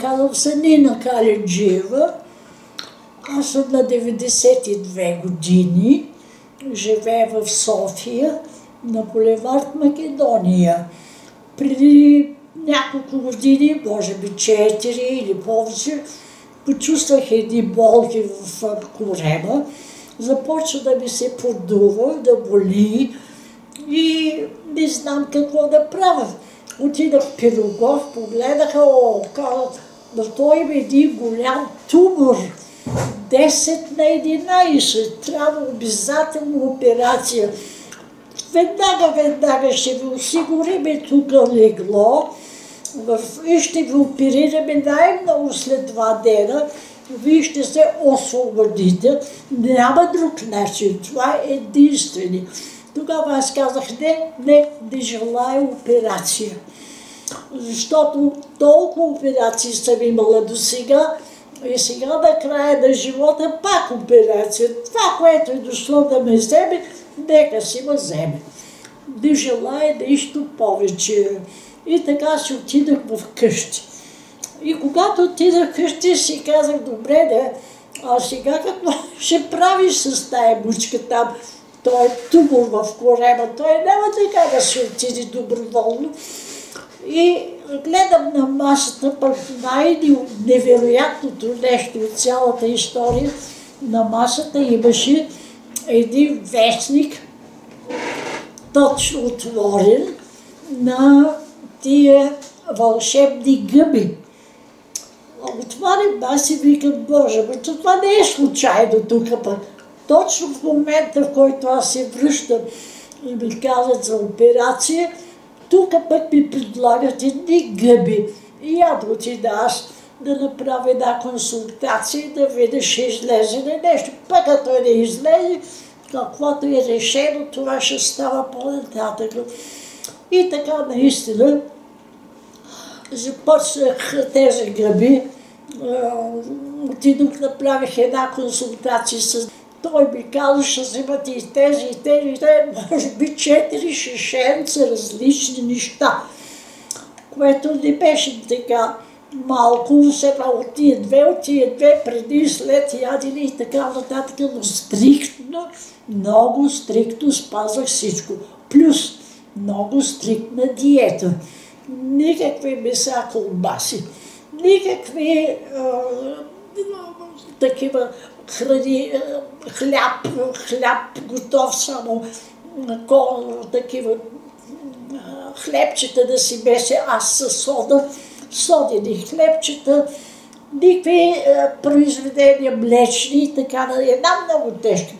Казвам се Нина Калинджиева. Аз съм на 92 години. Живея в София, на булевард Македония. Преди няколко години, може би 4 или повече, почувствах едни болки в корема. Започва да ми се продува, да боли и не знам какво да правя. Отидах в Пирогов, погледаха, казват, но той има един голям тумор. 10 на 11. Трябва обязателно операция. Веднага ще ви осигуриме тук легло и ще ви оперираме най-много след 2 дена. Вие ще се освободите. Няма друг начин. Това е единствени. Тогава аз казах, не желая операция. Защото толкова операции съм имала до сега и сега на края на живота пак операция. Това, което е дошло да ме вземе, нека си ме вземе. Не желая нещо повече. И така си отидах в къщи. И когато отидах къщи, си казах, добре, а сега какво ще правиш с тая мучка там? Той е тумор в корема, той няма така да се отиде доброволно. И гледам на масата, пък най-невероятното нещо от цялата история, на масата имаше един вестник, точно отворен, на тия вълшебни гъби. Отварям аз и викам, Боже, това не е случайно тук пък. Точно в момента, в който аз се връщам и ми казват за операция, тук пък ми предлагат едни гъби. И я да отида аз да направя една консултация и да видя, ще излезе ли нещо. Пък като не излезе, каквото е решено, това ще става по-нататък. И така наистина започнах тези гъби. Отидох, направих една консултация с... Той ми каза, ще вземате и тези, може би 4 шишенца различни неща, което не беше така малко, сега от тия две, преди и след ядене и така нататък, но стриктно, много стриктно спазвах всичко. Плюс много стриктна диета. Никакви меса, колбаси, никакви такива храни, хляб готов само, такива хлебчета да си беше, аз със сода, содени хлебчета, никакви произведения млечни и така, една много тежка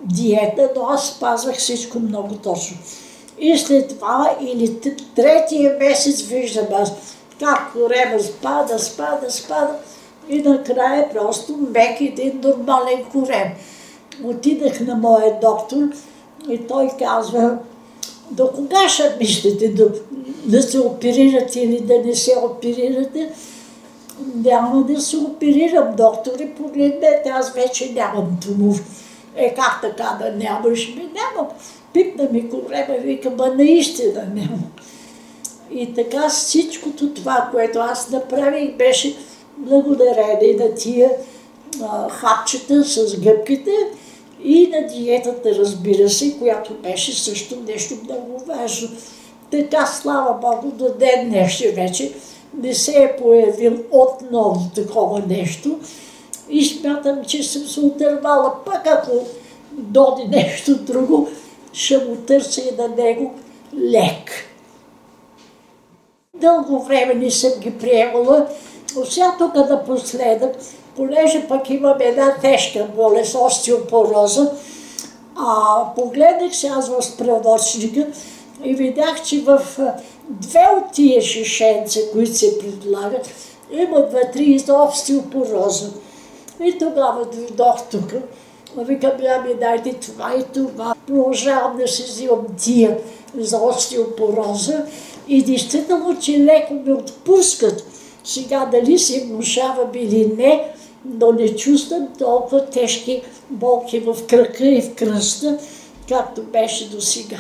диета, но аз спазвах всичко много точно. И след това, или третия месец, виждам аз как корема спада, и накрая просто мек един нормален корем. Отидах на моя доктор и той казва, до кога ще мислите да се оперирате или да не се оперирате? Няма да се оперирам, доктори, погледнете, аз вече нямам тумор. Как така да нямаш? Нямам. Пипна ми корема, вика, наистина нямам. И така всичкото това, което аз направих, беше благодарение на тия хапчета с гъбките и на диетата, разбира се, която беше също нещо много важно. Така, слава Богу, до ден днешен вече не се е появил отново такова нещо и смятам, че съм се отървала. Пък ако доди нещо друго, ще му търся и на него лек. Дълго време не съм ги приемала. Сега тук напоследък, понеже пък имам една тежка болест, остеопороза, погледнах се аз в справочника и видях, че в 2 от тия шишенца, които се предлагат, има вътре и за остеопороза. И тогава дойдох тук, викам, дайте това и това. Продължавам да се взимам тия за остеопороза и действително, че леко ме отпускат. Сега дали се внушавам или не, но не чувствам толкова тежки болки в крака и в кръста, както беше до сега.